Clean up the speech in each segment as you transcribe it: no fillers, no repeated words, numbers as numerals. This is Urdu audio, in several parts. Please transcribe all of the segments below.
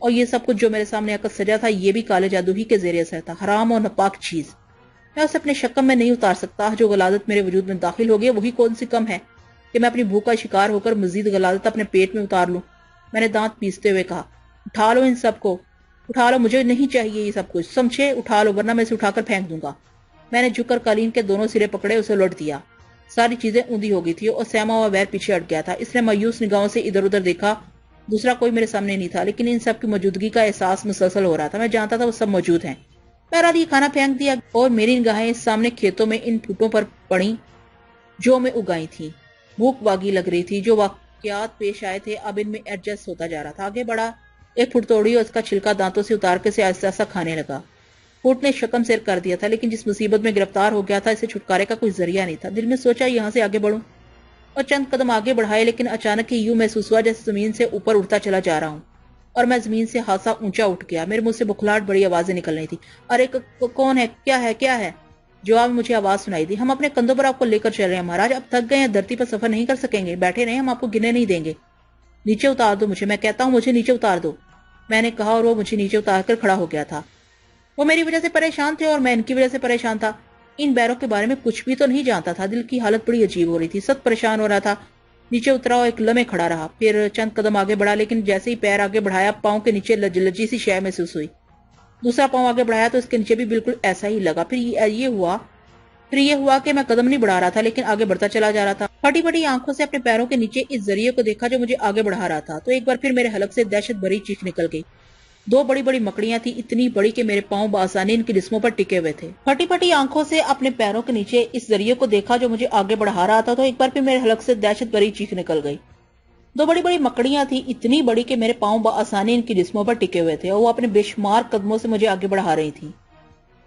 اور یہ سب کچھ جو میرے سامنے آ کر سجا تھا یہ بھی کالے جادو ہی کے زیر اثر تھا، حرام اور ناپاک چیز۔ میں اسے اپنے شکم میں نہیں اتار سکتا۔ جو غلازت میرے وجود میں داخل ہو گئی وہی کون سی کم ہے کہ میں اپنی بھوک کا شکار ہو کر مزید غلازت اپنے پیٹ میں اتار لوں۔ میں نے دانت پیستے ہوئے کہا، اٹھا لو ان سب کو، اٹھا لو، مجھے نہیں چاہیے یہ سب کچھ، سمجھے؟ اٹھا لو ورنہ میں اسے اٹھا کر پھینک دوں گا۔ میں نے جھک کر قالین کے دونوں سرے پکڑے، اسے الٹ دیا۔ ساری چیزیں اوندھی ہو گئی تھی اور سیما و عبیر پیچھے ہٹ گیا تھا۔ اس نے مایوس نگاہوں سے ادھر ادھر دیکھا۔ دوسرا کوئی میرے سامنے نہیں تھا، لیکن ان سب کی موجودگی کا احساس مسلسل ہو رہا تھا۔ میں جانتا تھا وہ سب موجود ہیں۔ بہرحال یہ کھانا پھینک دیا اور میری نگاہیں سامنے کھیتوں میں ان پھوٹوں پر پڑیں جو میں اگائی تھی۔ بھوک باغی لگ رہی تھی۔ جو واقعات پیش آئے تھے اب ان میں ایڈجسٹ ہوتا جا رہا تھا۔ آگے بڑھا، ایک پھوٹ توڑی اور اس کا چھلکا دانتوں سے اتار کے اسے آہستہ آہستہ کھانے لگا۔ پھوٹ نے شکم سیر کر دیا تھا، لیکن جس مصیبت میں گرفتار ہو گیا تھا اسے چھٹکارے کا کوئی ذریعہ نہیں تھا۔ دل میں سوچا یہاں سے آگے بڑھوں اور چند قدم آگے بڑھائے، لیکن اچانک ہی یوں محسوس ہوا جیسے زمین سے اوپر اڑتا چلا جا رہا ہوں اور میں زمین سے خاصا اونچا اٹھ گیا۔ میرے منہ سے بکھلاہٹ بڑی آوازیں نکل رہی تھی۔ ارے کون ہے؟ کیا ہے؟ کیا ہے؟ جواب مجھے آواز سنائی دی، ہم اپنے کندھوں پر آپ کو لے کر چل رہے ہیں مہاراج، اب تھک گئے ہیں، دھرتی پر سفر نہیں کر سکیں گے، بیٹھے رہیں، ہم آپ کو گرنے نہیں دیں گے۔ نیچے اتار دو مجھے، میں کہتا ہوں مجھے نیچے اتار دو، میں نے کہا اور وہ مجھے نیچے اتار کر کھڑا ہو گیا تھا۔ وہ میری وجہ سے پریشان تھے اور میں ان کی وجہ سے پریشان تھا۔ ان بیروں کے بارے میں کچھ بھی تو نہیں جانتا تھا۔ دل کی حالت بڑی عجیب ہو رہی تھی، سخت پریشان ہو رہا تھا۔ نیچے اترا اور ایک لمحے کھڑا رہا، پھر چند قدم آگے بڑھا، لیکن جیسے ہی پیر آگے بڑھایا پاؤں کے نیچے لجی سی شے محسوس ہوئی۔ دوسرا پاؤں آگے بڑھایا تو اس کے نیچے بھی بالکل ایسا ہی لگا۔ پھر یہ ہوا کہ میں قدم نہیں بڑھا رہا تھا لیکن آگے بڑھتا چلا جا رہا تھا۔ پھٹی پھٹی آنکھوں سے اپنے پیروں کے نیچے اس ذریعے کو دیکھا جو مجھے آگے بڑھا رہا تھا تو ایک بار پھر میرے حلق سے دہشت بھری چیخ نکل گئی۔ دو بڑی بڑی مکڑیاں تھی، اتنی بڑی کہ میرے پاؤں بآسانی ان کی جسموں پر ٹکے ہوئے تھے۔ پھٹی پھٹی آنکھوں سے اپنے پیروں کے نیچے اس ذریعے کو دیکھا جو مجھے آگے بڑھا رہا تھا تو ایک بار پھر میرے حلق سے دہشت بھری چیخ نکل گئی۔ دو بڑی بڑی مکڑیاں تھی، اتنی بڑی کہ میرے پاؤں بآسانی ان کی جسموں پر ٹکے ہوئے تھے اور وہ اپنے بے شمار قدموں سے مجھے آگے بڑھا رہی تھی۔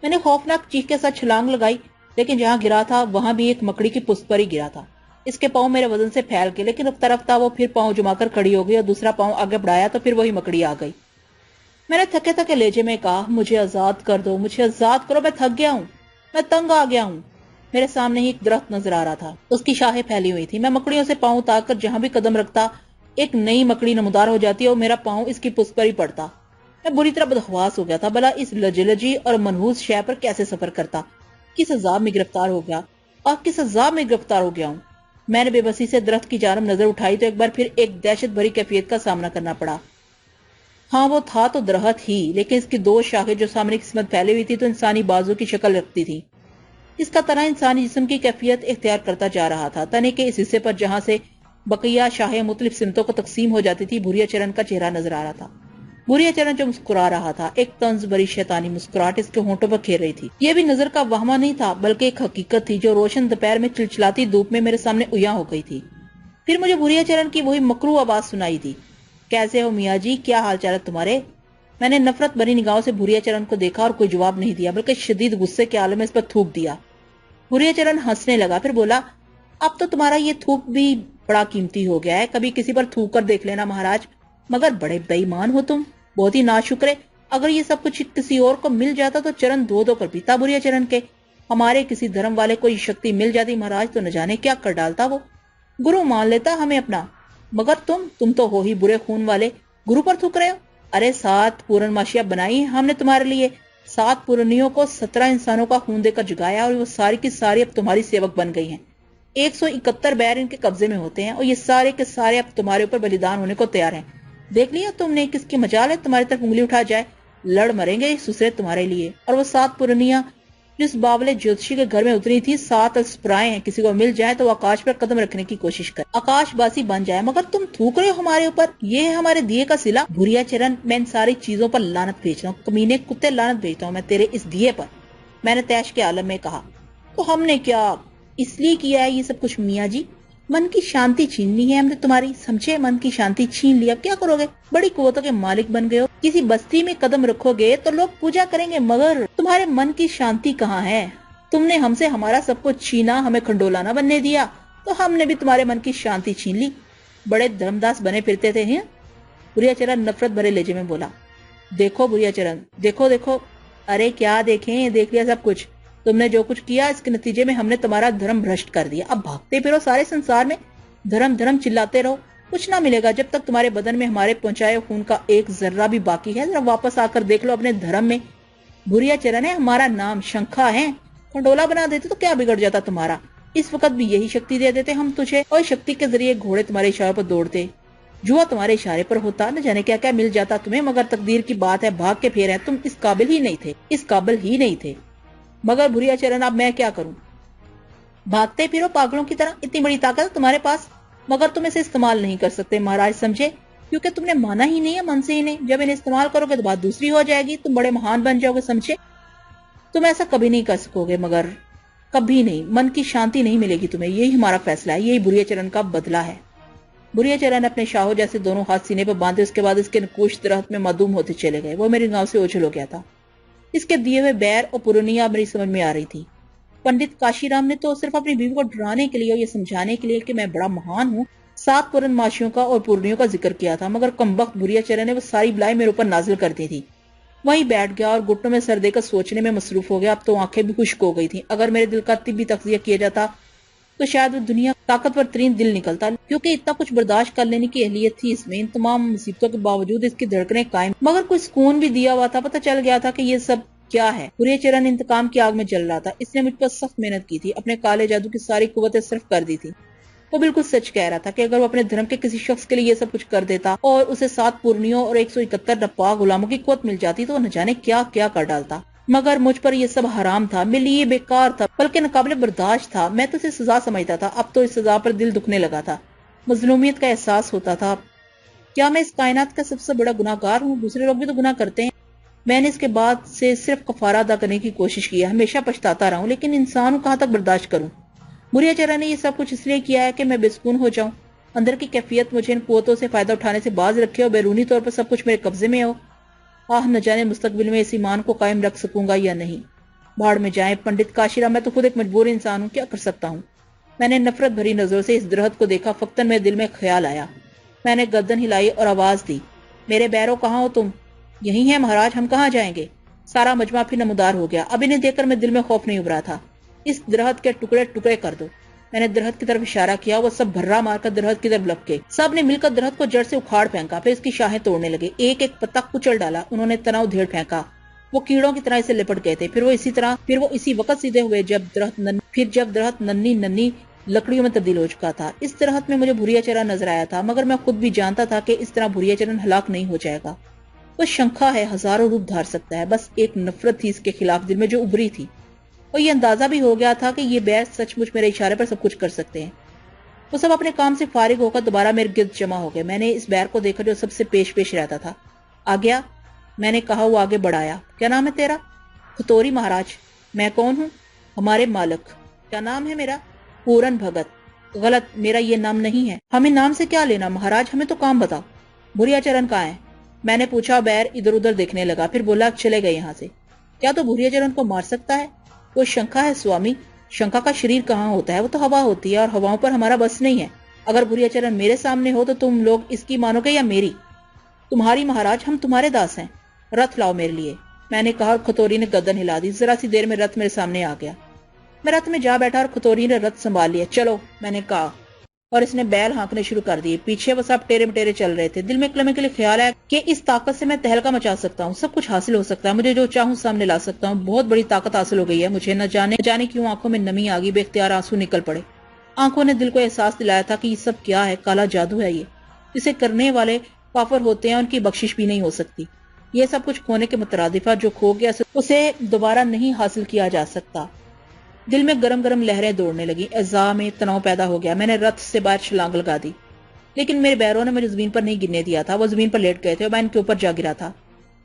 میں نے خوفناک چیخ کے ساتھ چھلانگ لگائی، لیکن جہاں گرا تھا وہاں بھی ایک مکڑی کی پشت پر ہی گرا تھا۔ اس کے پاؤں میرے وزن سے پھیل گئے، لیکن رفتہ رفتہ وہ پھر پاؤں جما کر کھڑی ہو گئی اور دوسرا پاؤں آگے بڑھایا تو پھر وہی مکڑی آ گئی۔ میں نے تھکے تھکے لہجے میں کہا، مجھے آزاد کر دو، مجھے آزاد کرو، میں تھک گیا ہوں، میں تنگ آ گیا ہوں۔ میرے سامنے ہی ایک درخت نظر آ رہا تھا، اس کی شاخیں پھیلی ہوئی تھی۔ میں مکڑیوں سے پاؤں اتار کر جہاں بھی قدم رکھتا ایک نئی مکڑی نمودار ہو جاتی اور میرا پاؤں اس کی پشت پر ہی پڑتا۔ میں بری طرح بدحواس ہو گیا تھا، بھلا اس لجلجی اور منحوس شے پر کیسے سفر کرتا، کس عذاب میں گرفتار ہو گیا اور کس عذاب میں گرفتار ہو گیا ہوں۔ میں نے بے بسی سے درخت کی جانب نظر اٹھائی تو ایک بار پھر ایک دہشت بھری کیفیت کا سامنا کرنا پڑا۔ ہاں وہ تھا تو درخت ہی، لیکن اس کی دو شاخیں جو سامنے کی سمت پھیلی ہوئی تھی تو انسانی بازو کی شکل رکھتی تھی۔ اس کا تنا انسانی جسم کی کیفیت اختیار کرتا جا رہا تھا۔ تنے کے اس حصے پر جہاں سے بقیہ شاخیں مختلف سمتوں کو تقسیم ہو جاتی تھی بھوریا چرن کا چہرہ نظر آ رہا تھا۔ بھوریا چرن جو مسکرا رہا تھا، ایک طنز بری شیطانی مسکراہٹ اس کے ہونٹوں پر کھیل رہی تھی۔ یہ بھی نظر کا وہمہ نہیں تھا بلکہ ایک حقیقت تھی جو روشن دوپہر میں چلچلاتی دھوپ میں میرے سامنے اُیاں ہو گئی تھی۔ پھر مجھے بھوریا چرن کی وہی مکروہ آواز سنائی دی، کیسے ہو میاں جی، کیا حال چال ہے تمہارے؟ میں نے نفرت بھری نگاہوں سے بھوریا چرن کو دیکھا اور کوئی جواب نہیں دیا بلکہ شدید غصے کے عالم میں اس پر تھوک دیا۔ بھوریا چرن ہنسنے لگا، پھر بولا، اب تو تمہارا یہ تھوک بھی بڑا قیمتی ہو گیا ہے، کبھی کسی پر تھوک کر دیکھ لینا مہاراج، مگر بڑے بے ایمان ہو تم، بہت ہی ناشکرے۔ اگر یہ سب کچھ کسی اور کو مل جاتا تو چرن دھو دھو کر پیتا بھوریا چرن کے۔ ہمارے کسی دھرم والے کو یہ شکتی مل جاتی مہاراج تو نہ جانے کیا کر ڈالتا، وہ گرو مان لیتا ہمیں اپنا، مگر تم تو ہو ہی برے خون والے، گرو پر تھوک رہے ہو۔ ارے 7 پورنماشیاں بنائی ہم نے تمہارے لیے، 7 پورنیوں کو 17 انسانوں کا خون دے کر جگایا اور وہ ساری کی ساری اب تمہاری سیوک بن گئی ہیں۔ 171 بیر ان کے قبضے میں ہوتے ہیں اور یہ سارے کے سارے اب تمہارے اوپر بلیدان ہونے کو تیار ہیں۔ دیکھ لیا تم نے کس کی مجال ہے تمہاری طرف انگلی اٹھا جائے، لڑ مریں گے سسرے تمہارے لیے۔ اور وہ 7 پورنیاں جس باولے جوتشی کے گھر میں اتری تھی، 7 اسپرائیں ہیں، کسی کو مل جائے تو وہ آکاش پر قدم رکھنے کی کوشش کرے، آکاش باسی بن جائے، مگر تم تھوک رہے ہو ہمارے اوپر، یہ ہے ہمارے دیے کا صلہ۔ بھوریا چرن، میں ان ساری چیزوں پر لعنت بھیجتا ہوں، کمینے کتے لعنت بھیجتا ہوں میں تیرے اس دیے پر، میں نے تیش کے عالم میں کہا۔ تو ہم نے کیا اس لیے کیا ہے یہ سب کچھ میاں جی؟ من کی شانتی چھیننی ہے ہم نے تمہاری، سمجھے؟ من کی شانتی چھین لی، اب کیا کرو گے؟ بڑی قوتوں کے مالک بن گئے ہو، کسی بستی میں قدم رکھو گے تو لوگ پوجا کریں گے، مگر تمہارے من کی شانتی کہاں ہے؟ تم نے ہم سے ہمارا سب کچھ چھینا، ہمیں کھنڈولا نہ بننے دیا، تو ہم نے بھی تمہارے من کی شانتی چھین لی، بڑے دھرمداس بنے پھرتے تھے ہیں۔ بھوریا چرن نفرت بھرے لہجے میں بولا، دیکھو بھوریا چرن، دیکھو دیکھو۔ ارے کیا دیکھیں، دیکھ لیا سب کچھ، تم نے جو کچھ کیا اس کے نتیجے میں ہم نے تمہارا دھرم بھرشٹ کر دیا، اب بھاگتے پھرو سارے سنسار میں، دھرم دھرم چلاتے رہو، کچھ نہ ملے گا جب تک تمہارے بدن میں ہمارے پہنچائے خون کا ایک ذرہ بھی باقی ہے۔ ذرا واپس آ کر دیکھ لو اپنے دھرم میں۔ بھوریا چرن ہے ہمارا نام، شنکھا ہے، کھنڈولا بنا دیتے تو کیا بگڑ جاتا تمہارا؟ اس وقت بھی یہی شکتی دے دیتے ہم تجھے، اور شکتی کے ذریعے گھوڑے تمہارے اشاروں پر دوڑتے، جوا تمہارے اشارے پر ہوتا، نہ جانے کیا کیا مل جاتا تمہیں، مگر تقدیر کی بات ہے، بھاگ کے پھر ہے، تم اس قابل ہی نہیں تھے، اس قابل ہی نہیں تھے۔ مگر بھوریا چرن اب میں کیا کروں؟ بھاگتے پھرو پاگلوں کی طرح، اتنی بڑی طاقت تمہارے پاس، مگر تم اسے استعمال نہیں کر سکتے مہاراج، سمجھے؟ کیونکہ تم نے مانا ہی نہیں ہے، من سے ہی نہیں۔ جب انہیں استعمال کرو گے تو بات دوسری ہو جائے گی، تم بڑے مہان بن جاؤ گے، سمجھے؟ تم ایسا کبھی نہیں کر سکو گے، مگر کبھی نہیں، من کی شانتی نہیں ملے گی تمہیں، یہی ہمارا فیصلہ ہے، یہی بھوریا چرن کا بدلہ ہے۔ بھوریا چرن اپنے شاہو جیسے دونوں ہاتھ سینے پہ باندھے، اس کے بعد اس کے نقوش درخت میں معدوم ہوتے چلے گئے، وہ میری نگاہوں سے اوجھل ہو گیا تھا۔ اس کے دیے ہوئے بیر اور پورنیا میری سمجھ میں آ رہی تھی۔ پنڈت کاشی رام نے تو صرف اپنی بیوی کو ڈرانے کے لیے اور یہ سمجھانے کے لیے کہ میں بڑا مہان ہوں، 7 پورنماشیوں کا اور پورنیوں کا ذکر کیا تھا، مگر کمبخت بھوریا چرن نے وہ ساری بلائیں میرے اوپر نازل کر دی تھی۔ وہیں بیٹھ گیا اور گھٹنوں میں سر دے کر سوچنے میں مصروف ہو گیا۔ اب تو آنکھیں بھی خشک ہو گئی تھیں۔ اگر میرے دل کا طبی تجزیہ کیا جاتا تو شاید وہ دنیا کا طاقتور ترین دل نکلتا، کیونکہ اتنا کچھ برداشت کر لینے کی اہلیت تھی اس میں۔ ان تمام مصیبتوں کے باوجود اس کی دھڑکنیں قائم، مگر کوئی سکون بھی دیا ہوا تھا۔ پتہ چل گیا تھا کہ یہ سب کیا ہے۔ بھوریا چرن انتقام کی آگ میں جل رہا تھا۔ اس نے مجھ پر سخت محنت کی تھی، اپنے کالے جادو کی ساری قوتیں صرف کر دی تھی۔ وہ بالکل سچ کہہ رہا تھا کہ اگر وہ اپنے دھرم کے کسی شخص کے لیے یہ سب کچھ کر دیتا اور اسے 7 پورنیوں اور 171 ناپاک غلاموں کی قوت مل جاتی تو وہ نہ جانے کیا کیا کر ڈالتا، مگر مجھ پر یہ سب حرام تھا، میرے لیے بیکار تھا، بلکہ ناقابل برداشت تھا۔ میں تو اسے سزا سمجھتا تھا، اب تو اس سزا پر دل دکھنے لگا تھا، مظلومیت کا احساس ہوتا تھا۔ کیا میں اس کائنات کا سب سے بڑا گناہ گار ہوں؟ دوسرے لوگ بھی تو گناہ کرتے ہیں۔ میں نے اس کے بعد سے صرف کفارہ ادا کرنے کی کوشش کی ہے، ہمیشہ پچھتاتا رہا ہوں، لیکن انسان کہاں تک برداشت کروں؟ بھوریا چرن نے یہ سب کچھ اس لیے کیا ہے کہ میں بے سکون ہو جاؤں، اندر کی کیفیت مجھے ان قوتوں سے فائدہ اٹھانے سے باز رکھے اور بیرونی طور پر سب کچھ میرے قبضے میں ہو۔ نہ جانے مستقبل میں اس ایمان کو قائم رکھ سکوں گا یا نہیں۔ بھاڑ میں جائیں پنڈت کاشی رام، میں تو خود ایک مجبور انسان ہوں، کیا کر سکتا ہوں؟ میں نے نفرت بھری نظروں سے اس درخت کو دیکھا، فقطن میرے دل میں خیال آیا۔ میں نے گردن ہلائی اور آواز دی، میرے بیرو کہاں ہو تم؟ یہی ہیں مہاراج، ہم کہاں جائیں گے؟ سارا مجمع پھر نمودار ہو گیا۔ اب انہیں دیکھ کر میں دل میں خوف نہیں ابھرا تھا۔ اس درخت کے ٹکڑے ٹکڑے کر دو۔ میں نے درخت کی طرف اشارہ کیا، وہ سب بھرا مار کر درخت کی طرف لپکے۔ سب نے مل کر درخت کو جڑ سے اکھاڑ پھینکا، پھر اس کی شاخیں توڑنے لگے، ایک ایک پتا کچل ڈالا، انہوں نے تنا ادھیڑ پھینکا، وہ کیڑوں کی طرح اسے لپٹ گئے تھے۔ پھر وہ اسی وقت سیدھے ہوئے جب درخت ننھی ننھی لکڑیوں میں تبدیل ہو چکا تھا۔ اس درخت میں مجھے بھوریا چرن نظر آیا تھا، مگر میں خود بھی جانتا تھا کہ اس طرح بھوریا چرن ہلاک نہیں ہو جائے گا۔ وہ شنکھا ہے، ہزاروں روپ دھار سکتا ہے، بس ایک نفرت تھی اس کے خلاف دل میں جو ابھری تھی، اور یہ اندازہ بھی ہو گیا تھا کہ یہ بیر سچ مچ میرے اشارے پر سب کچھ کر سکتے ہیں۔ وہ سب اپنے کام سے فارغ ہو کر دوبارہ میرے گرد جمع ہو گئے۔ میں نے اس بیر کو دیکھا جو سب سے پیش رہتا تھا۔ آ گیا، میں نے کہا۔ وہ آگے بڑھایا۔ کیا نام ہے تیرا؟ کھتوری مہاراج۔ میں کون ہوں؟ ہمارے مالک۔ کیا نام ہے میرا؟ پورن بھگت۔ غلط، میرا یہ نام نہیں ہے۔ ہمیں نام سے کیا لینا مہاراج، ہمیں تو کام بتاؤ۔ بھوریا چرن کہاں ہے؟ میں نے پوچھا۔ بیر ادھر ادھر دیکھنے لگا، پھر بولا چلے گئے یہاں سے۔ کیا تو بھوریا چرن کو مار سکتا ہے؟ وہ شنکھا ہے سوامی، شنکھا کا شریر کہاں ہوتا ہے؟ وہ تو ہوا ہوتی ہے، اور ہواؤں پر ہمارا بس نہیں ہے۔ اگر بھوریا چرن میرے سامنے ہو تو تم لوگ اس کی مانو گے یا میری؟ تمہاری مہاراج، ہم تمہارے داس ہیں۔ رتھ لاؤ میرے لیے، میں نے کہا، اور کھتوری نے گردن ہلا دی۔ ذرا سی دیر میں رتھ میرے سامنے آ گیا۔ میں رتھ میں جا بیٹھا اور کھتوری نے رتھ سنبھال لیا۔ چلو، میں نے کہا، اور اس نے بیل ہانکنے شروع کر دیے۔ پیچھے وہ سب ٹیرے مٹیرے چل رہے تھے۔ دل میں ایک لمحے کے لیے خیال آیا کہ اس طاقت سے میں تہلکا مچا سکتا ہوں، سب کچھ حاصل ہو سکتا ہے، مجھے جو چاہوں سامنے لا سکتا ہوں۔ بہت بڑی طاقت حاصل ہو گئی ہے مجھے، نہ جانے کیوں آنکھوں میں نمی آ گئی، بے اختیار آنسو نکل پڑے۔ آنکھوں نے دل کو احساس دلایا تھا کہ یہ سب کیا ہے، کالا جادو ہے یہ، جسے کرنے والے کافر ہوتے ہیں، ان کی بخشش بھی نہیں ہو سکتی۔ یہ سب کچھ کھونے کے مترادف ہے، جو کھو گیا اسے دوبارہ نہیں حاصل کیا جا سکتا۔ دل میں گرم گرم لہریں دوڑنے لگی، اعضاء میں تناؤ پیدا ہو گیا۔ میں نے رتھ سے باہر چھلانگ لگا دی، لیکن میرے بیروں نے مجھے زمین پر نہیں گرنے دیا تھا۔ وہ زمین پر لیٹ گئے تھے اور میں ان کے اوپر جا گرا تھا،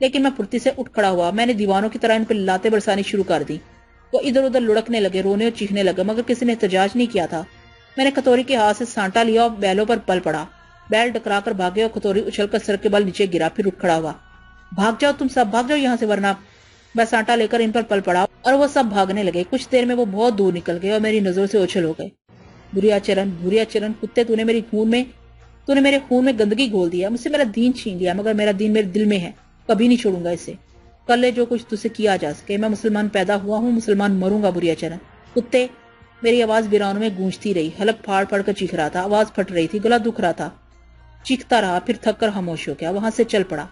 لیکن میں پھرتی سے اٹھ کھڑا ہوا۔ میں نے دیوانوں کی طرح ان پر لاتیں برسانی شروع کر دی۔ وہ ادھر ادھر لڑکنے لگے، رونے اور چیخنے لگے، مگر کسی نے احتجاج نہیں کیا تھا۔ میں نے کھتوری کے ہاتھ سے سانٹا لیا اور بیلوں پر پل پڑا۔ بیل ٹکرا کر بھاگے اور کھتوری اچھل کر سر کے بل نیچے گرا، پھر اٹھ کھڑا ہوا۔ بھاگ جاؤ تم سب، بھاگ جاؤ یہاں سے، ورنہ۔ میں سانٹا لے کر ان پر پل پڑا اور وہ سب بھاگنے لگے۔ کچھ دیر میں وہ بہت دور نکل گئے اور میری نظروں سے اوچھل ہو گئے۔ بھوریا چرن، کتے، تو نے میرے خون میں گندگی گھول دیا، مجھ سے میرا دین چھین لیا، مگر میرا دین میرے دل میں ہے، کبھی نہیں چھوڑوں گا اسے۔ کر لے جو کچھ تجھ سے کیا جا سکے، میں مسلمان پیدا ہوا ہوں، مسلمان مروں گا۔ بھوریا چرن، کتے، میری آواز ویرانوں میں گونجتی رہی، حلق پھاڑ پھاڑ کر چیخ رہا تھا، آواز پھٹ رہی تھی، گلا دکھ رہا تھا۔ چیختا رہا، پھر تھک کر خاموش ہو گیا، وہاں سے چل پڑا۔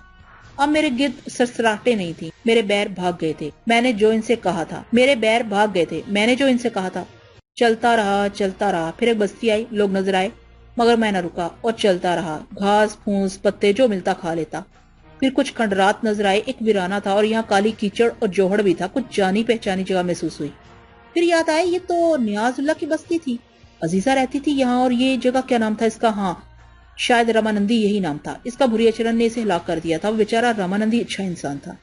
اب میرے گرد سرسراہٹیں نہیں تھی، میرے بیر بھاگ گئے تھے، میں نے جو ان سے کہا تھا۔ چلتا رہا، پھر ایک بستی آئی، لوگ نظر آئے، مگر میں نہ رکا اور چلتا رہا، گھاس پھونس پتے جو ملتا کھا لیتا۔ پھر کچھ کھنڈرات نظر آئے، ایک ویرانہ تھا اور یہاں کالی کیچڑ اور جوہڑ بھی تھا، کچھ جانی پہچانی جگہ محسوس ہوئی۔ پھر یاد آئے یہ تو نیاز اللہ کی بستی تھی، عزیزہ رہتی تھی یہاں، اور یہ جگہ کیا نام تھا اس کا؟ ہاں شاید رامانندی یہی نام تھا۔ اس کا بھری اچرن نے اسے ہلاک کر دیا تھا، وہ بیچارہ رامانندی اچھا انسان تھا۔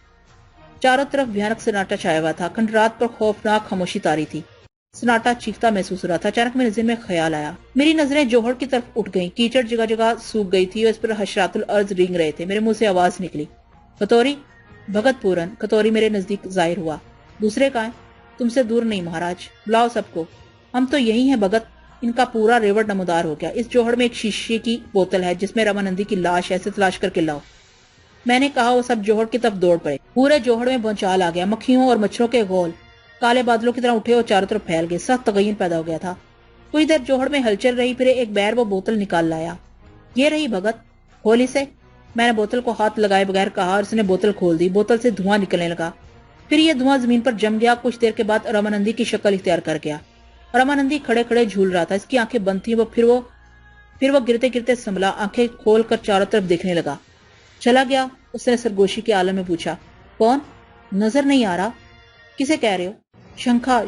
چاروں طرف بھیانک سناٹا چھایا ہوا تھا، کھنڈرات پر خوفناک خاموشی طاری تھی، سناٹا چیختا محسوس ہو رہا تھا۔ اچانک میرے ذہن میں خیال آیا، میری نظریں جوہر کی طرف اٹھ گئیں، کیچڑ جگہ جگہ سوکھ گئی تھی اور اس پر حشرات الارض رینگ رہے تھے۔ میرے منہ سے آواز نکلی، کتوری؟ بھگت پورن۔ کتوری میرے نزدیک ظاہر ہوا۔ دوسرے کہاں؟ تم سے دور نہیں مہاراج، بلاؤ سب کو۔ ہم تو یہی ہیں بھگت۔ ان کا پورا ریوڑ نمودار ہو گیا۔ اس جوہڑ میں ایک شیشے کی بوتل ہے جس میں رامانندی کی لاش ایسے تلاش کر کے لاؤ۔ میں نے کہا، وہ سب جوہڑ کی طرف دوڑ پڑے۔ پورے جوہڑ میں بھونچال آ گیا، مکھیوں اور مچھروں کے غول کالے بادلوں کی طرح اٹھے اور چاروں طرف پھیل گئے، سخت تغین پیدا ہو گیا تھا۔ کچھ دیر جوہڑ میں ہلچل رہی، پھر ایک بیر وہ بوتل نکال لایا۔ یہ رہی بھگت، کھول اسے۔ میں نے بوتل کو ہاتھ لگائے بغیر کہا اور اس نے بوتل کھول دی۔ بوتل سے دھواں نکلنے لگا، پھر یہ دھواں زمین پر جم گیا۔ کچھ دیر کے بعد رامانندی کی شکل اختیار کر گیا۔ رامانندی کھڑے کھڑے جھول رہا تھا، اس کی آنکھیں بند تھیں۔ پھر وہ گرتے گرتے سنبھلا، آنکھیں کھول کر چاروں طرف دیکھنے لگا۔ چلا گیا؟ اس نے سرگوشی کے عالم میں پوچھا۔ کون؟ نظر نہیں آ رہا۔ کسے کہہ رہے ہو؟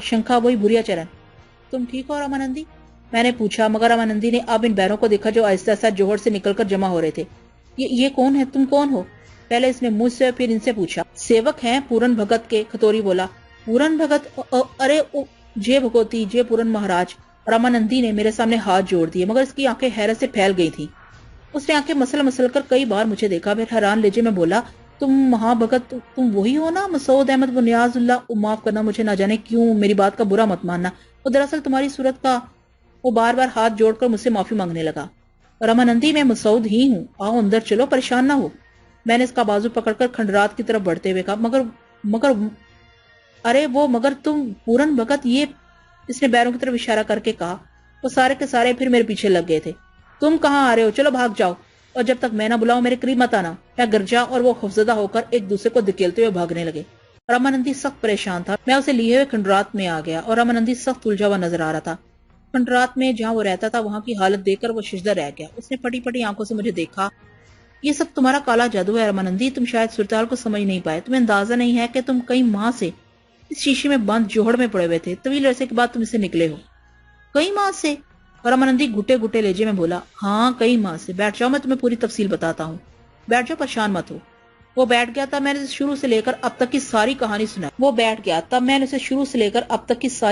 شنکھا، وہی بھوریا چرن۔ تم ٹھیک ہو رامانندی؟ میں نے پوچھا، مگر رامانندی نے اب ان بیروں کو دیکھا جو آہستہ آہستہ جوہر سے نکل کر جمع ہو رہے تھے۔ یہ کون ہے؟ تم کون ہو؟ پہلے اس نے مجھ سے پھر ان سے پوچھا۔ سیوک ہیں پورن بھگت کے، کھتوری بولا۔ پورن بھگت؟ ارے جے بھگوتی، جے پورن مہاراج۔ رامانندی نے میرے سامنے ہاتھ جوڑ دیے، مگر اس کی آنکھیں حیرت سے پھیل گئی تھیں۔ اس نے آنکھیں مسل کر کئی بار مجھے دیکھا، پھر حیران لہجے میں بولا، تم مہا بھگت، تم وہی ہو نا؟ مسعود احمد بنیاز اللہ۔ معاف کرنا، مجھے نہ جانے کیوں میری بات کا برا مت ماننا، وہ دراصل تمہاری صورت کا۔ وہ بار بار ہاتھ جوڑ کر مجھ سے معافی مانگنے لگا۔ رامانندی، میں مسعود ہی ہوں، آؤ اندر چلو، پریشان نہ ہو۔ میں نے اس کا بازو پکڑ کر کھنڈرات کی طرف بڑھتے ہوئے کہا، مگر تم پورن بھگت، یہ؟ اس نے بیروں کی طرف اشارہ کر کے کہا۔ وہ سارے کے سارے پھر میرے پیچھے لگ گئے تھے۔ تم کہاں آ رہے ہو؟ چلو بھاگ جاؤ، اور جب تک میں نہ بلاؤں میرے قریب مت آنا۔ میں گرجا اور وہ خوفزدہ ہو کر ایک دوسرے کو دھکیلتے ہوئے بھاگنے لگے۔ رامانندی سخت پریشان تھا۔ میں اسے لیے ہوئے کھنڈرات میں آ گیا اور رامانندی سخت الجھا ہوا نظر آ رہا تھا۔ کھنڈرات میں جہاں وہ رہتا تھا وہاں کی حالت دیکھ کر وہ ششدر رہ گیا۔ اس نے پھٹی پھٹی آنکھوں سے مجھے دیکھا۔ یہ سب تمہارا کالا جادو ہے رامانندی، تم شاید صورتحال کو سمجھ نہیں پائے۔ تمہیں اندازہ نہیں ہے کہ تم کئی ماہ سے اس شیشے میں بند جوہڑ میں پڑے ہوئے تھے، طویل عرصے کے بعد تم اسے نکلے ہو۔ کئی ماہ سے؟ رامانندی گھٹے گھٹے لہجے میں بولا، ہاں کئی ماہ سے۔ بیٹھ جاؤ، میں تمہیں پوری تفصیل بتاتا ہوں۔ بیٹھ جاؤ، پریشان مت ہو۔ وہ بیٹھ گیا تھا، میں نے اسے شروع سے لے کر اب تک کی ساری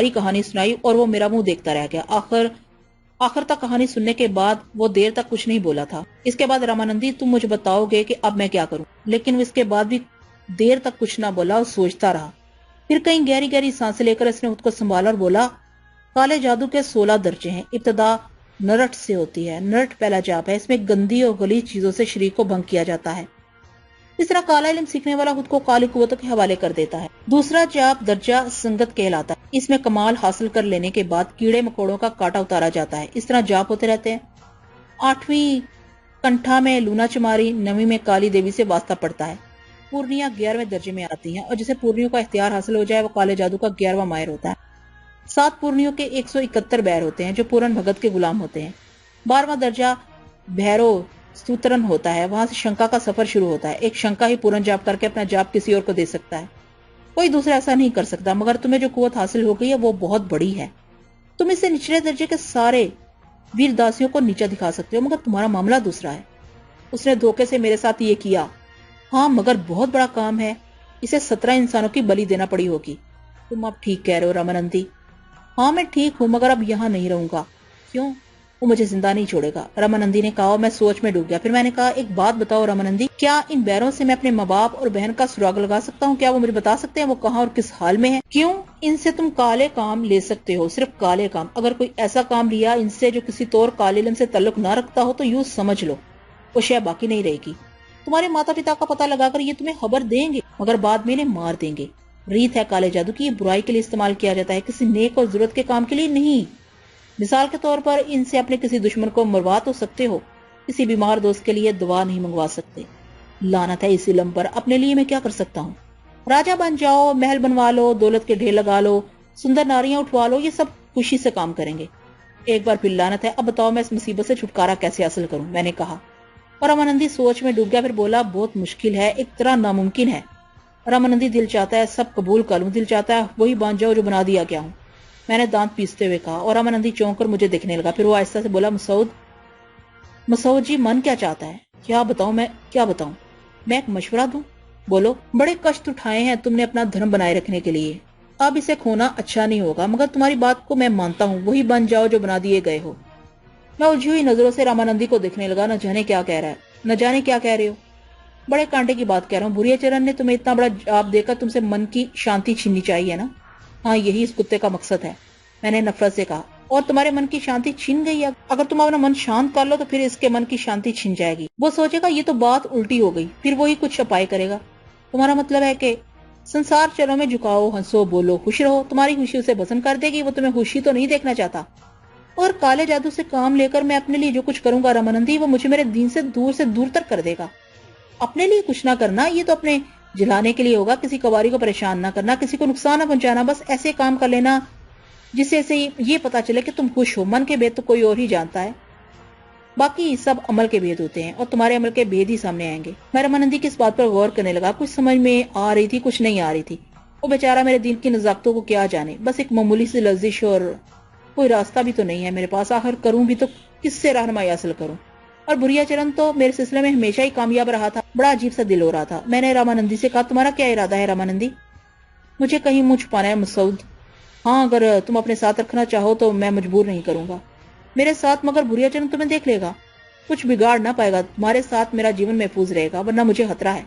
کہانی سنائی اور وہ میرا منہ دیکھتا رہ گیا۔ آخر تک کہانی سننے کے بعد وہ دیر تک کچھ نہیں بولا تھا۔ اس کے بعد، رامانندی تم مجھے بتاؤ گے کہ اب میں کیا کروں؟ لیکن وہ اس کے بعد بھی دیر تک کچھ نہ بولا اور سوچتا رہا۔ پھر کئی گہری گہری سانسیں لے کر اس نے خود کو سنبھالا اور بولا، کالے جادو کے 16 درجے ہیں۔ ابتدا نرٹ سے ہوتی ہے۔ نرٹ پہلا جاپ ہے، اس میں گندی اور غلیظ چیزوں سے شریر کو بھنگ کیا جاتا ہے۔ اس طرح کالا علم سیکھنے والا خود کو کالی قوتوں کے حوالے کر دیتا ہے۔ دوسرا جاپ درجہ سنگت کہلاتا ہے، اس میں کمال حاصل کر لینے کے بعد کیڑے مکوڑوں کا کاٹا اتارا جاتا ہے۔ اس طرح جاپ ہوتے رہتے ہیں۔ 8ویں کنٹھا میں لونا چماری، 9ویں میں کالی دیوی سے واسطہ پڑتا ہے۔ پورنیاں 11ویں درجے میں آتی ہیں، اور جسے پورنیوں کا اختیار حاصل ہو جائے وہ کالے جادو کا 11واں ماہر ہوتا ہے۔ 7 پورنیوں کے 171 بیر ہوتے ہیں جو پورن بھگت کے غلام ہوتے ہیں۔ 12واں درجہ بھیرو سترن ہوتا ہے، وہاں سے شنکا کا سفر شروع ہوتا ہے۔ ایک شنکا ہی پورن جاپ کر کے اپنا جاپ کسی اور کو دے سکتا ہے، کوئی دوسرا ایسا نہیں کر سکتا۔ مگر تمہیں جو قوت حاصل ہو گئی ہے وہ بہت بڑی ہے، تم اسے نچلے درجے کے سارے ویر داسیوں کو نیچا دکھا سکتے ہو، مگر تمہارا معاملہ دوسرا ہے۔ اس نے دھوکے سے میرے ساتھ یہ کیا۔ ہاں، مگر بہت بڑا کام ہے، اسے 17 انسانوں کی بلی دینا پڑی ہوگی۔ تم اب ٹھیک کہہ رہے ہو رامانندی۔ ہاں میں ٹھیک ہوں، مگر اب یہاں نہیں رہوں گا۔ کیوں؟ وہ مجھے زندہ نہیں چھوڑے گا، رامانندی نے کہا۔ میں سوچ میں ڈوب گیا۔ پھر میں نے کہا، ایک بات بتاؤ رامانندی، کیا ان بیروں سے میں اپنے ماں باپ اور بہن کا سراغ لگا سکتا ہوں؟ کیا وہ مجھے بتا سکتے ہیں وہ کہاں اور کس حال میں ہیں؟ کیوں؟ ان سے تم کالے کام لے سکتے ہو، صرف کالے کام۔ اگر کوئی ایسا کام لیا ان سے جو کسی طور کالے علم سے تعلق نہ رکھتا ہو تو یوں سمجھ لو وہ شے باقی نہیں رہے گی۔ تمہارے ماتا پتا کا پتہ لگا کر یہ تمہیں خبر دیں گے، مگر بعد میں انہیں مار دیں گے۔ ریت ہے کالے جادو کی، یہ برائی کے لیے استعمال کیا جاتا ہے، کسی نیک اور ضرورت کے کام کے لیے نہیں۔ مثال کے طور پر ان سے اپنے کسی دشمن کو مروا تو سکتے ہو، کسی بیمار دوست کے لیے دعا نہیں منگوا سکتے۔ لعنت ہے اس علم پر، اپنے لیے میں کیا کر سکتا ہوں؟ راجا بن جاؤ، محل بنوا لو، دولت کے ڈھیر لگا لو، سندر ناریاں اٹھوا لو، یہ سب خوشی سے کام کریں گے۔ ایک بار پھر لعنت ہے، اب بتاؤ میں اس مصیبت سے چھٹکارا کیسے حاصل کروں؟ میں نے کہا، اور رامانندی سوچ میں ڈوب گیا، پھر بولا بہت مشکل ہے، ایک طرح ناممکن ہے۔ رامانندی دل چاہتا ہے سب قبول کر لوں، دل چاہتا ہے وہی بن جاؤ جو بنا دیا گیا ہوں۔ میں نے دانت پیستے ہوئے کہا، اور رامانندی چونک کر مجھے دیکھنے لگا، پھر وہ آہستہ سے بولا، مسعود جی من کیا چاہتا ہے؟ کیا بتاؤں میں ایک مشورہ دوں؟ بولو۔ بڑے کشٹ اٹھائے ہیں تم نے اپنا دھرم بنائے رکھنے کے لیے، اب اسے کھونا اچھا نہیں ہوگا، مگر تمہاری بات کو میں مانتا ہوں، وہی بن جاؤ جو بنا دیے گئے ہو۔ میں الجھی ہوئی نظروں سے رامانندی کو دیکھنے لگا، نہ جانے کیا کہہ رہا ہے، نہ جانے کیا کہہ رہے ہو۔ بڑے کانٹے کی بات کہہ رہا ہوں، بھوریا چرن نے تمہیں اتنا بڑا جواب دے کر تم سے من کی شانتی چھیننی چاہیے نا؟ ہاں یہی اس کتے کا مقصد ہے، میں نے نفرت سے کہا۔ اور تمہارے من کی شانتی چھین گئی ہے، اگر تم اپنا من شانت کر لو تو پھر اس کے من کی شانتی چھین جائے گی، وہ سوچے گا یہ تو بات الٹی ہو گئی، پھر وہی کچھ اپائے کرے گا۔ تمہارا مطلب ہے کہ سنسار چلو میں جھکاؤ، ہنسو، بولو، خوش رہو، تمہاری خوشی اسے پسند کر دے گی، وہ تمہیں خوشی تو نہیں دیکھنا چاہتا۔ اور کالے جادو سے کام لے کر میں اپنے لیے جو کچھ کروں گا رامانندی، وہ مجھے میرے دین سے دور تر کر دے گا۔ اپنے لیے کچھ نہ کرنا، یہ تو اپنے جلانے کے لیے ہوگا، کسی کواری کو پریشان نہ کرنا، کسی کو نقصان نہ پہنچانا، بس ایسے کام کر لینا جس سے یہ پتا چلے کہ تم خوش ہو۔ من کے بھید تو کوئی اور ہی جانتا ہے، باقی سب عمل کے بھید ہوتے ہیں، اور تمہارے عمل کے بھید ہی سامنے آئیں گے۔ میں رامانندی کی اس بات پر غور کرنے لگا، کچھ سمجھ میں آ رہی تھی، کچھ نہیں آ رہی تھی۔ وہ بیچارہ میرے دین کی نزاکتوں کو کیا جانے، بس ایک معمولی سی لرزش، اور کوئی راستہ بھی تو نہیں ہے میرے پاس، آخر کروں بھی تو کس سے رہنمائی حاصل کروں؟ اور بھوریا چرن تو میرے سلسلے میں ہمیشہ ہی کامیاب رہا تھا، بڑا عجیب سا دل ہو رہا تھا۔ میں نے رامانندی سے کہا، تمہارا کیا ارادہ ہے رامانندی؟ مجھے کہیں منہ چھپانا ہے مسعود؟ ہاں اگر تم اپنے ساتھ رکھنا چاہو تو میں مجبور نہیں کروں گا میرے ساتھ، مگر بھوریا چرن تمہیں دیکھ لے گا، کچھ بگاڑ نہ پائے گا، تمہارے ساتھ میرا جیون محفوظ رہے گا، ورنہ مجھے خطرہ ہے۔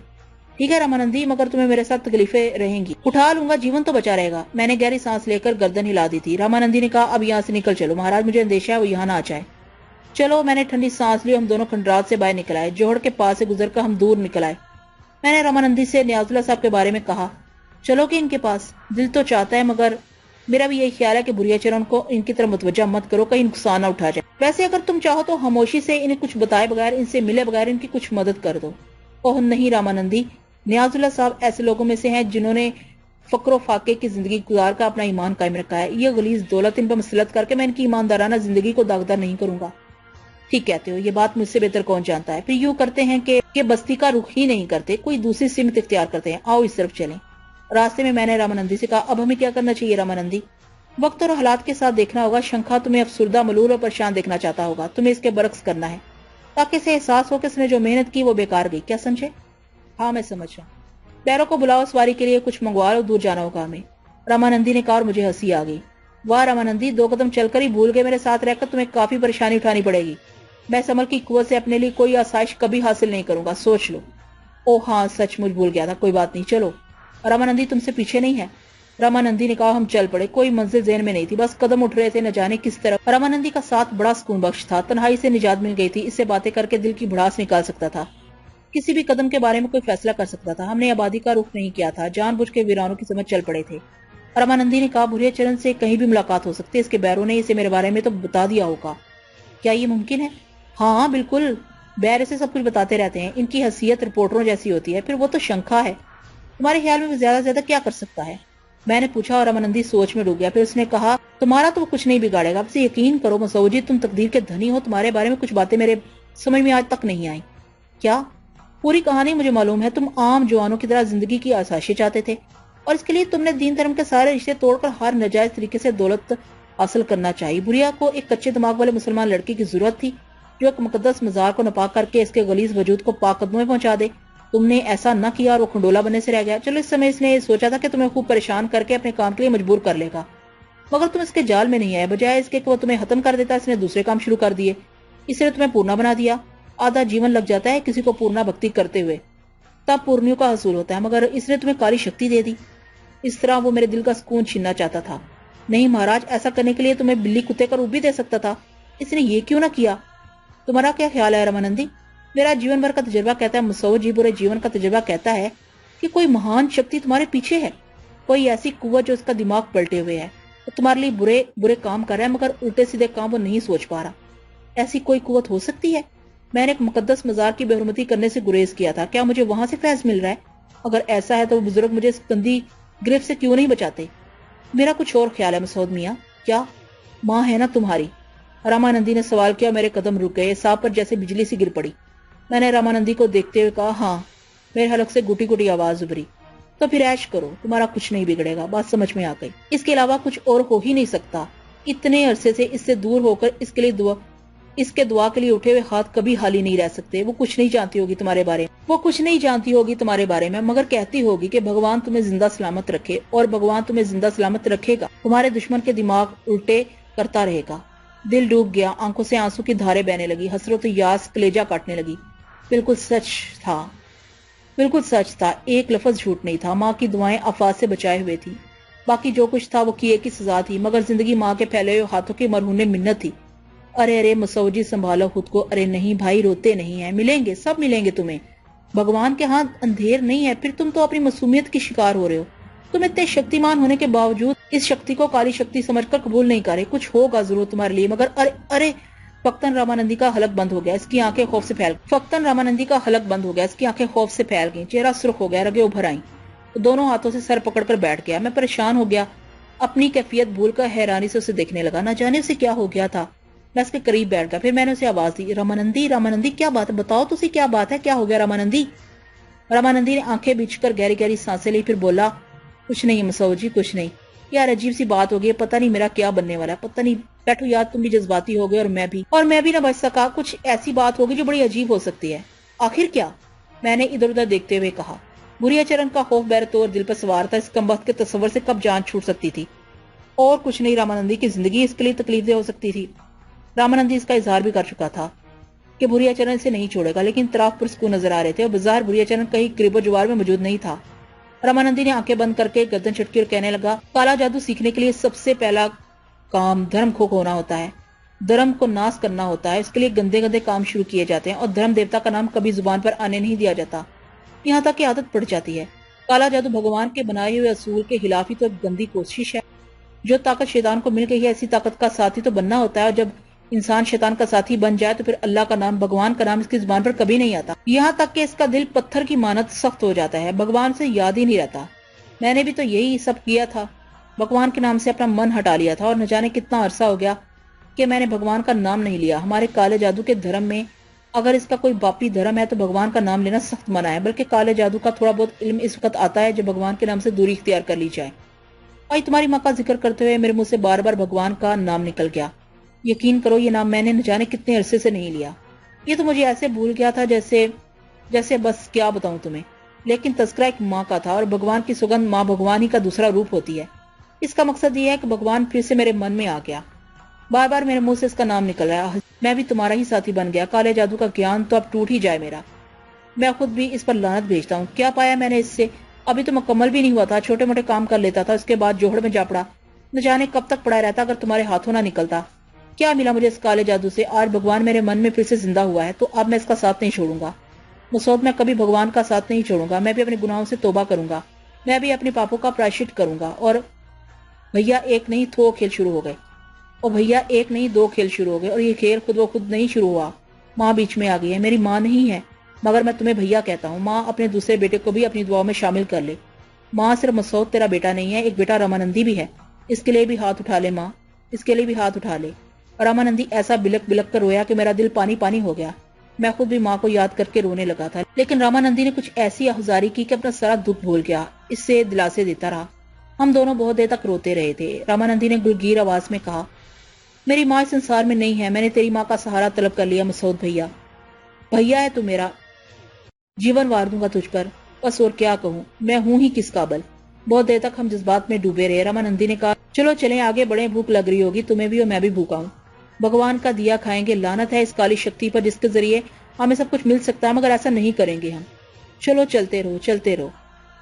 ٹھیک ہے رامانندی، مگر تمہیں میرے ساتھ تکلیفیں رہیں گی، اٹھا لوں گا، جیون تو بچا رہے گا۔ میں نے گہری سانس لے کر گردن ہلا دی تھی۔ رامانندی نے کہا، اب یہاں سے نکل چلو، مہاراج مجھے اندیشہ ہے وہ یہاں نہ آ جائے۔ چلو، میں نے ٹھنڈی سانس لی، ہم دونوں کھنڈرات سے باہر نکل آئے، جوہڑ کے پاس سے گزر کر ہم دور نکل آئے۔ میں نے رامانندی سے نیاز اللہ صاحب کے بارے میں کہا، چلو کہ ان کے پاس؟ دل تو چاہتا ہے، مگر میرا بھی یہی خیال ہے کہ بھوریا چرن کو ان کی طرف متوجہ مت کرو، کہیں نقصان نہ اٹھا جائے۔ ویسے اگر تم چاہو تو خاموشی سے انہیں کچھ بتائے بغیر، ان سے ملے بغیر ان کی کچھ مدد کر دو۔ اوہ نہیں رامانندی، نیاز اللہ صاحب ایسے لوگوں میں سے ہیں جنہوں نے فقر و فاقے کی زندگی گزار کر اپنا ایمان قائم رکھا ہے، یہ غلیظ دولت ان پر مسلط کر کے میں ان کی ایماندارانہ زندگی کو داغدار نہیں کروں گا۔ ٹھیک کہتے ہو، یہ بات مجھ سے بہتر کون جانتا ہے۔ پھر یوں کرتے ہیں کہ بستی کا رخ ہی نہیں کرتے، کوئی دوسری سمت اختیار کرتے ہیں، آؤ اس طرف چلیں۔ راستے میں نے رامانندی سے کہا، اب ہمیں کیا کرنا چاہیے رامانندی؟ وقت اور حالات کے ساتھ دیکھنا ہوگا، شنکھا تمہیں افسردہ، ملول اور پریشان دیکھنا چاہتا ہوگا، تمہیں اس کے برعکس کرنا ہے، تاکہ اسے احساس ہو کہ اس نے جو محنت کی وہ بیکار گئی، کیا سمجھے؟ ہاں میں سمجھ رہا ہوں۔ پیروں کو بلاؤ، سواری کے لیے کچھ منگوا لو، دور جانا ہوگا ہمیں۔ رامانندی نے کہا، اور مجھے ہنسی آ گئی۔ واہ رامانندی، 2 قدم چل کر ہی بھول گئے میرے ساتھ رہ کر تمہیں کافی پریشانی اٹھانی پڑے گی۔ میں اس عمل کی قوت سے اپنے لیے کوئی آسائش کبھی حاصل نہیں کروں گا، سوچ لو۔ او ہاں سچ مجھ بھول گیا تھا، کوئی بات نہیں، چلو۔ رامانندی تم سے پیچھے نہیں ہے؟ رامانندی نے کہا، ہم چل پڑے، کوئی منزل ذہن میں نہیں تھی، بس قدم اٹھ رہے تھے نہ جانے کس طرف۔ رامانندی کا ساتھ بڑا سکون بخش تھا، تنہائی سے نجات مل گئی تھی، اس سے باتیں کر کے دل کی بھڑاس نکال سکتا تھا، کسی بھی قدم کے بارے میں کوئی فیصلہ کر سکتا تھا۔ ہم نے آبادی کا رخ نہیں کیا تھا، جان بوجھ کے ویرانوں کی سمجھ چل پڑے تھے۔ رامانندی نے کہا، بھوریا چرن سے کہیں بھی ملاقات ہو سکتی ہے، اس کے بیروں نے اسے میرے بارے میں تو بتا دیا ہوگا، کیا یہ ممکن ہے؟ ہاں بالکل، بیر اسے سب کچھ بتاتے رہتے ہیں، ان کی حیثیت رپورٹروں جیسی ہوتی ہے، پھر وہ تو شنکھا ہے، تمہارے خیال میں وہ زیادہ سے زیادہ کیا کر سکتا ہے؟ میں نے پوچھا، اور رامانندی سوچ میں ڈوب گیا، پھر اس نے کہا، تمہارا تو وہ کچھ نہیں بگاڑے گا، بس یقین کرو مسعود جی، تم تقدیر کے دھنی ہو، تمہارے بارے میں کچھ باتیں میرے سمجھ میں آج تک نہیں آئیں۔ کیا؟ پوری کہانی مجھے معلوم ہے، تم عام جوانوں کی طرح زندگی کی آسائشیں چاہتے تھے، اور اس کے لیے تم نے دین دھرم کے سارے رشتے توڑ کر ہر ناجائز طریقے سے دولت حاصل کرنا چاہیے۔ بھوریا کو ایک کچے دماغ والے مسلمان لڑکی کی ضرورت تھی، جو ایک مقدس مزار کو ناپاک کر کے اس کے غلیظ وجود کو پاک قدموں میں پہنچا دے۔ تم نے ایسا نہ کیا اور وہ کھنڈولا بننے سے رہ گیا۔ چلو، اس سمے اس نے سوچا تھا کہ تمہیں خوب پریشان کر کے اپنے کام کے لیے مجبور کر لے گا، مگر تم اس کے جال میں نہیں آئے، بجائے اس کے کہ وہ تمہیں ختم کر دیتا، اس نے دوسرے کام شروع کر دیے، اس نے تمہیں پورنا بنا دیا۔ آدھا جیون لگ جاتا ہے کسی کو پورنا بھکتی کرتے ہوئے، تب پورنیوں کا حصول ہوتا ہے، مگر اس نے تمہیں کاری شکتی دے دی۔ اس طرح وہ میرے دل کا سکون چھیننا چاہتا تھا۔ نہیں مہاراج، ایسا کرنے کے لیے تمہیں بلی کتے کا روپ بھی دے سکتا تھا، اس نے یہ کیوں نہ کیا؟ تمہارا کیا خیال ہے رامانندی؟ میرا جیون بھر کا تجربہ کہتا ہے مسعود جی، برے جیون کا تجربہ کہتا ہے کہ کوئی مہان شکتی تمہارے پیچھے ہے، کوئی ایسی قوت جو اس کا دماغ پلٹے ہوئے ہے، وہ تمہارے لیے برے برے کام کر رہا ہے، مگر الٹے سیدھے کام وہ نہیں سوچ پا رہا۔ ایسی کوئی قوت ہو سکتی ہے؟ میں نے ایک مقدس مزار کی بے حرمتی کرنے سے گریز کیا تھا، کیا مجھے وہاں سے فیض مل رہا ہے؟ اگر ایسا ہے تو وہ بزرگ مجھے اس گندی گرفت سے کیوں نہیں بچاتے؟ میرا کچھ اور خیال ہے مسعود میاں۔ کیا؟ ماں ہے نا تمہاری؟ رامانندی نے سوال کیا۔ میرے قدم رک گئے، سانپ پر جیسے بجلی سی گر پڑی۔ میں نے رامانندی کو دیکھتے ہوئے کہا، ہاں۔ میرے حلق سے گٹی گٹی آواز ابھری۔ تو پھر عیش کرو، تمہارا کچھ نہیں بگڑے گا، بات سمجھ میں آ گئی۔ اس کے علاوہ کچھ اور ہو ہی نہیں سکتا۔ اتنے عرصے سے اس سے دور ہو کر اس کے دعا کے لیے اٹھے ہوئے ہاتھ کبھی خالی نہیں رہ سکتے۔ وہ کچھ نہیں جانتی ہوگی تمہارے بارے میں، مگر کہتی ہوگی کہ بھگوان تمہیں زندہ سلامت رکھے، اور بھگوان تمہیں زندہ سلامت رکھے گا، تمہارے دشمن کے دماغ الٹے کرتا رہے گا۔ دل ڈوب گیا، آنکھوں سے آنسو کی دھاریں بہنے لگی، حسرت و یاس کلیجہ کاٹنے لگی۔ بالکل سچ تھا، ایک لفظ جھوٹ نہیں تھا۔ ماں کی دعائیں آفات سے بچائے ہوئے تھی، باقی جو کچھ تھا وہ کیے کی سزا تھی، مگر زندگی ماں کے پھیلے ہوئے ہاتھوں کی مرہون منت تھی۔ ارے مسعود جی، سنبھالو خود کو۔ ارے نہیں بھائی، روتے نہیں ہیں، ملیں گے، سب ملیں گے تمہیں۔ بھگوان کے ہاتھ اندھیر نہیں ہے، پھر تم تو اپنی معصومیت کی شکار ہو رہے ہو۔ تم اتنے شکتیمان ہونے کے باوجود اس شکتی کو کالی شکتی سمجھ کر قبول نہیں کر رہے۔ کچھ ہوگا ضرور تمہارے لیے، مگر ارے فقتاً رامانندی کا حلق بند ہو گیا، اس کی آنکھیں خوف سے پھیل گئیں، چہرہ سرخ ہو گیا، رگیں ابھر آئیں۔ دونوں ہاتھوں سے سر پکڑ کر بیٹھ گیا۔ میں پریشان ہو گیا، اپنی کیفیت بھول کر حیرانی سے اسے دیکھنے لگا۔ نہ جانے اسے کیا ہو گیا تھا۔ میں اس کے قریب بیٹھ گیا، پھر میں نے اسے آواز دی، رامانندی کیا بات ہے؟ بتاؤ تو سی، کیا بات ہے؟ کیا ہو گیا رامانندی؟ رامانندی نے آنکھیں بچ کر گہری گہری سانسیں لی، پھر بولا، کچھ نہیں مسعود جی، کچھ نہیں۔ یار عجیب سی بات ہو گئی، پتہ نہیں میرا کیا بننے والا ہے، پتہ نہیں۔ بیٹھو یار، تم بھی جذباتی ہو گئے اور میں بھی نہ بچ سکا۔ کچھ ایسی بات ہوگی جو بڑی عجیب ہو سکتی ہے۔ آخر کیا؟ میں نے ادھر ادھر دیکھتے ہوئے کہا۔ بھوریا چرن کا خوف بیر طور دل پر سوار تھا، اس کمبخت کے تصور سے کب جان چھوٹ سکتی تھی۔ اور کچھ نہیں، رامانندی کی زندگی اس کے لیے تکلیف دہ ہو سکتی تھی۔ رامانندی اس کا اظہار بھی کر چکا تھا کہ بھوریا چرن اسے نہیں چھوڑے گا، لیکن طرف پر سکون نظر آ رہے تھے، اور بظاہر بھوریا چرن کہیں قریب و جوار میں موجود نہیں تھا۔ رامانندی نے آنکھیں بند کر کے گردن چٹکی اور کہنے لگا، کالا جادو سیکھنے کے لیے سب سے پہلا کام دھرم کھو ہونا ہوتا ہے، دھرم کو ناس کرنا ہوتا ہے۔ اس کے لیے گندے گندے کام شروع کیے جاتے ہیں، اور دھرم دیوتا کا نام کبھی زبان پر آنے نہیں دیا جاتا، یہاں تک کہ عادت پڑ جاتی ہے۔ کالا جادو بھگوان کے بنائے ہوئے اصول کے خلاف ہی تو ایک گندی کوشش ہے۔ جو طاقت شیطان کو مل گئی ہے، ایسی طاقت کا ساتھی تو بننا ہوتا ہے، اور جب انسان شیطان کا ساتھی بن جائے تو پھر اللہ کا نام، بھگوان کا نام اس کی زبان پر کبھی نہیں آتا، یہاں تک کہ اس کا دل پتھر کی مانت سخت ہو جاتا ہے، بھگوان سے یاد ہی نہیں رہتا۔ میں نے بھی تو یہی سب کیا تھا، بھگوان کے نام سے اپنا من ہٹا لیا تھا، اور نہ جانے کتنا عرصہ ہو گیا کہ میں نے بھگوان کا نام نہیں لیا۔ ہمارے کالے جادو کے دھرم میں اگر اس کا کوئی باپی دھرم ہے تو بھگوان کا نام لینا سخت منع ہے، بلکہ کالے جادو کا تھوڑا بہت علم اس وقت آتا ہے جب بھگوان کے نام سے دوری اختیار کر لی جائے۔ اور تمہاری ماں کا ذکر کرتے ہوئے میرے منہ سے بار بار بھگوان کا نام نکل گیا۔ یقین کرو، یہ نام میں نے نہ جانے کتنے عرصے سے نہیں لیا، یہ تو مجھے ایسے بھول گیا تھا جیسے بس کیا بتاؤں تمہیں۔ لیکن تذکرہ ایک ماں کا تھا، اور بھگوان کی سگندھ ماں بھگوان ہی کا دوسرا روپ ہوتی ہے۔ اس کا مقصد یہ ہے کہ بھگوان پھر سے میرے من میں آ گیا، بار بار میرے منہ سے اس کا نام نکل رہا ہے، میں بھی تمہارا ہی ساتھی بن گیا۔ کالے جادو کا گیان تو اب ٹوٹ ہی جائے میرا، میں خود بھی اس پر لعنت بھیجتا ہوں۔ کیا پایا میں نے اس سے؟ ابھی تو مکمل بھی نہیں ہوا تھا، چھوٹے موٹے کام کر لیتا تھا، اس کے بعد جوہڑ میں جا پڑا، نہ جانے کب تک پڑا رہتا اگر تمہارے ہاتھوں نہ نکلتا۔ کیا ملا مجھے اس کالے جادو سے؟ آج بھگوان میرے من میں پھر سے زندہ ہوا ہے، تو اب میں اس کا ساتھ نہیں چھوڑوں گا مسعود، میں کبھی بھگوان کا ساتھ نہیں چھوڑوں گا۔ میں بھی اپنے گناہوں سے توبہ کروں گا، میں بھی اپنے پاپوں کا پراشچت کروں گا۔ اور بھیا ایک نہیں دو کھیل شروع ہو گئے، اور یہ کھیل خود و خود نہیں شروع ہوا، ماں بیچ میں آ گئی ہے۔ میری ماں نہیں ہے، مگر میں تمہیں بھیا کہتا ہوں۔ ماں اپنے دوسرے بیٹے کو بھی اپنی دعاؤں میں شامل کر لے۔ ماں، صرف مسعود تیرا بیٹا نہیں ہے، ایک بیٹا رامانندی بھی ہے، اس کے لیے بھی ہاتھ اٹھا لے ماں، اس کے لیے بھی ہاتھ اٹھا لے۔ رامانندی ایسا بلک بلک کر رویا کہ میرا دل پانی پانی ہو گیا۔ میں خود بھی ماں کو یاد کر کے رونے لگا تھا، لیکن رامانندی نے کچھ ایسی آہذاری کی کہ اپنا سارا دکھ بھول گیا، اس سے دلاسے دیتا رہا۔ ہم دونوں بہت دیر تک روتے رہے تھے۔ رامانندی نے گلگیر آواز میں کہا، میری ماں اس سنسار میں نہیں ہے، میں نے تیری ماں کا سہارا طلب کر لیا مسعود بھیا ہے تو میرا جیون وار دوں گا تجھ پر، بس اور کیا کہوں، میں ہوں ہی کس قابل۔ بہت دیر تک ہم جذبات میں ڈوبے رہے۔ رامانندی نے کہا، چلو چلیں آگے بڑھیں، بھوک لگ رہی ہوگی تمہیں بھی اور میں بھی بھوکا ہوں، بھگوان کا دیا کھائیں گے۔ لعنت ہے اس کالی شکتی پر جس کے ذریعے ہمیں سب کچھ مل سکتا ہے، مگر ایسا نہیں کریں گے ہم۔ چلو چلتے رہو۔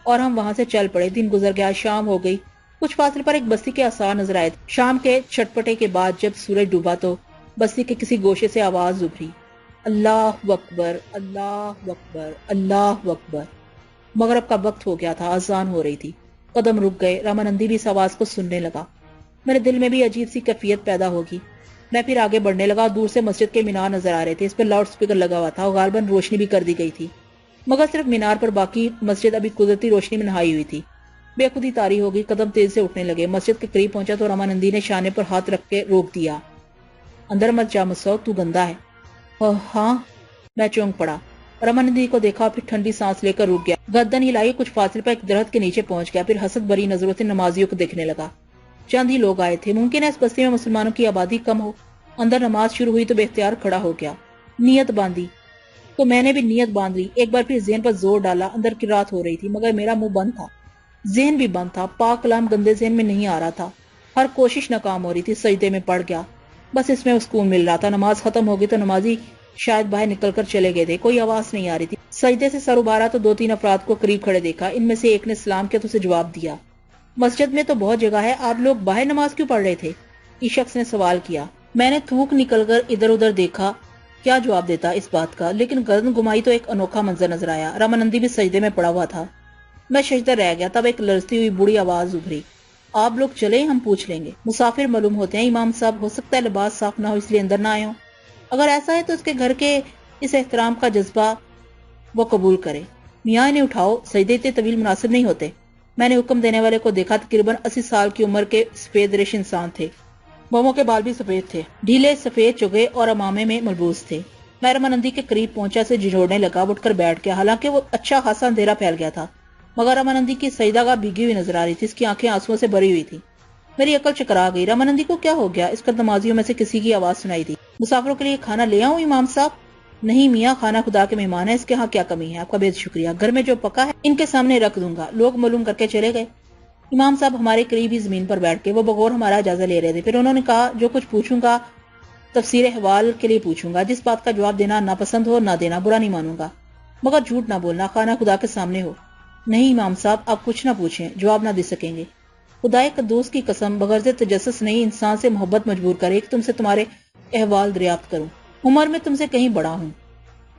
اور ہم وہاں سے چل پڑے۔ دن گزر گیا، شام ہو گئی، کچھ فاصلے پر ایک بستی کے آثار نظر آئے۔ شام کے چھٹپٹے کے بعد جب سورج ڈوبا تو بستی کے کسی گوشے سے آواز ابھری، اللہ اکبر، اللہ اکبر، اللہ اکبر۔ مغرب کا وقت ہو گیا تھا، اذان ہو رہی تھی۔ قدم رک گئے، رامانندی بھی اس آواز کو سننے لگا۔ میرے دل میں بھی عجیب سی کیفیت پیدا ہوگی، میں پھر آگے بڑھنے لگا اور دور سے مسجد کے مینار نظر آ رہے تھے. اس پر لاؤڈ سپیکر لگا ہوا تھا اور غالباً روشنی بھی کر دی گئی تھی، مگر صرف مینار پر، باقی مسجد ابھی قدرتی روشنی میں نہائی ہوئی تھی. بے خودی طاری ہو گئی، قدم تیز سے اٹھنے لگے. مسجد کے قریب پہنچا تو رامانندی نے شانے پر ہاتھ رکھ کے روک دیا. اندر مت جا مسعود، تو گندا ہے. ہاں. میں چونک پڑا. رامانندی کو دیکھا، پھر ٹھنڈی سانس لے کر رک گیا. گردن ہلائی، کچھ فاصلے پر ایک درخت کے نیچے پہنچ گیا، پھر حسد بری نظروں سے نمازیوں کو دیکھنے لگا. چند ہی لوگ آئے تھے. ممکن ہے اس بستی میں مسلمانوں کی آبادی کم ہو. اندر نماز شروع ہوئی تو بے اختیار کھڑا ہو گیا. نیت باندھی تو میں نے بھی نیت باندھ لی. ایک بار پھر ذہن پر زور ڈالا. اندر کی رات ہو رہی تھی مگر میرا منہ بند تھا، ذہن بھی بند تھا. پاک کلام گندے ذہن میں نہیں آ رہا تھا. ہر کوشش ناکام ہو رہی تھی. سجدے میں پڑ گیا. بس اس میں سکون مل رہا تھا. نماز ختم ہو گئی تو نمازی شاید باہر نکل کر چلے گئے تھے. کوئی آواز نہیں آ رہی تھی. سجدے سے سر ابھارا تو 2-3 افراد کو قریب کھڑے دیکھا. ان میں سے ایک نے سلام کیا تو اسے جواب دیا. مسجد میں تو بہت جگہ ہے، آپ لوگ باہر نماز کیوں پڑھ رہے تھے؟ اس شخص نے سوال کیا. میں نے تھوک نکل کر ادھر ادھر دیکھا. کیا جواب دیتا اس بات کا، لیکن گردن گمائی تو ایک انوکھا منظر نظر آیا. رامانندی بھی سجدے میں پڑا ہوا تھا. میں سجدہ رہ گیا. تب ایک لرزتی ہوئی بوڑھی آواز ابھری. آپ لوگ چلے، ہم پوچھ لیں گے. مسافر معلوم ہوتے ہیں امام صاحب، ہو سکتا ہے لباس صاف نہ ہو اس لیے اندر نہ آئے ہوں. اگر ایسا ہے تو اس کے گھر کے اس احترام کا جذبہ وہ قبول کرے. میاں انہیں اٹھاؤ، سجدے اتنے طویل مناسب نہیں ہوتے. میں نے حکم دینے والے کو دیکھا. تقریباً 80 سال کی عمر کے سفید ریش انسان تھے. موموں کے بال بھی سفید تھے، ڈھیلے سفید چگے اور امامے میں ملبوس تھے. میں رامانندی کے قریب پہنچا، سے جھنجھوڑنے لگا. اٹھ کر بیٹھ گیا. حالانکہ وہ اچھا خاصا اندھیرا پھیل گیا تھا مگر رامانندی کی سجدہ گاہ بھیگی ہوئی نظر آ رہی تھی. اس کی آنکھیں آنسوؤں سے بھری ہوئی تھی. میری عقل چکرا گئی. رامانندی کو کیا ہو گیا؟ اس کا نمازیوں میں سے کسی کی آواز سنائی دی. مسافروں کے لیے کھانا لے آؤں امام صاحب؟ نہیں میاں، کھانا خدا کے مہمان ہے، اس کے ہاں کیا کمی ہے؟ آپ کا بے شکریہ، گھر میں جو پکا ہے ان کے سامنے رکھ دوں گا. لوگ معلوم کر کے چلے گئے. امام صاحب ہمارے قریب ہی زمین پر بیٹھ کے وہ بغور ہمارا اجازہ لے رہے تھے. پھر انہوں نے کہا جو کچھ پوچھوں گا تفسیر احوال کے لیے پوچھوں گا. جس بات کا جواب دینا ناپسند ہو نہ دینا، برا نہیں مانوں گا، مگر جھوٹ نہ بولنا، خانہ خدا کے سامنے ہو. نہیں امام صاحب، آپ کچھ نہ پوچھیں، جواب نہ دے سکیں گے. خدائے قدوس کی قسم، بغرض تجسس نہیں، انسان سے محبت مجبور کرے کہ تم سے تمہارے احوال دریافت کروں. عمر میں تم سے کہیں بڑا ہوں.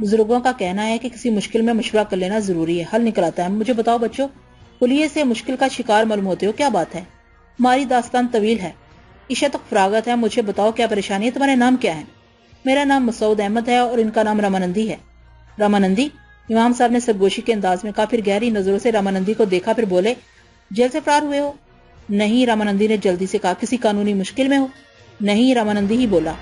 بزرگوں کا کہنا ہے کہ کسی مشکل میں مشورہ کر لینا ضروری ہے، حل نکل آتا ہے. مجھے بتاؤ بچوں، کلیے سے مشکل کا شکار معلوم ہوتے ہو، کیا بات ہے؟ ہماری داستان طویل ہے، عشاء تک فراغت ہے. مجھے بتاؤ کیا پریشانی ہے؟ تمہارا نام کیا ہے؟ میرا نام مسعود احمد ہے اور ان کا نام رامانندی ہے. رامانندی؟ امام صاحب نے سرگوشی کے انداز میں کہا. پھر گہری نظروں سے رامانندی کو دیکھا، پھر بولے جیل سے فرار ہوئے ہو؟ نہیں، رامانندی نے جلدی سے کہا. کسی قانونی مشکل میں ہو؟ نہیں، رامانندی ہی بولا.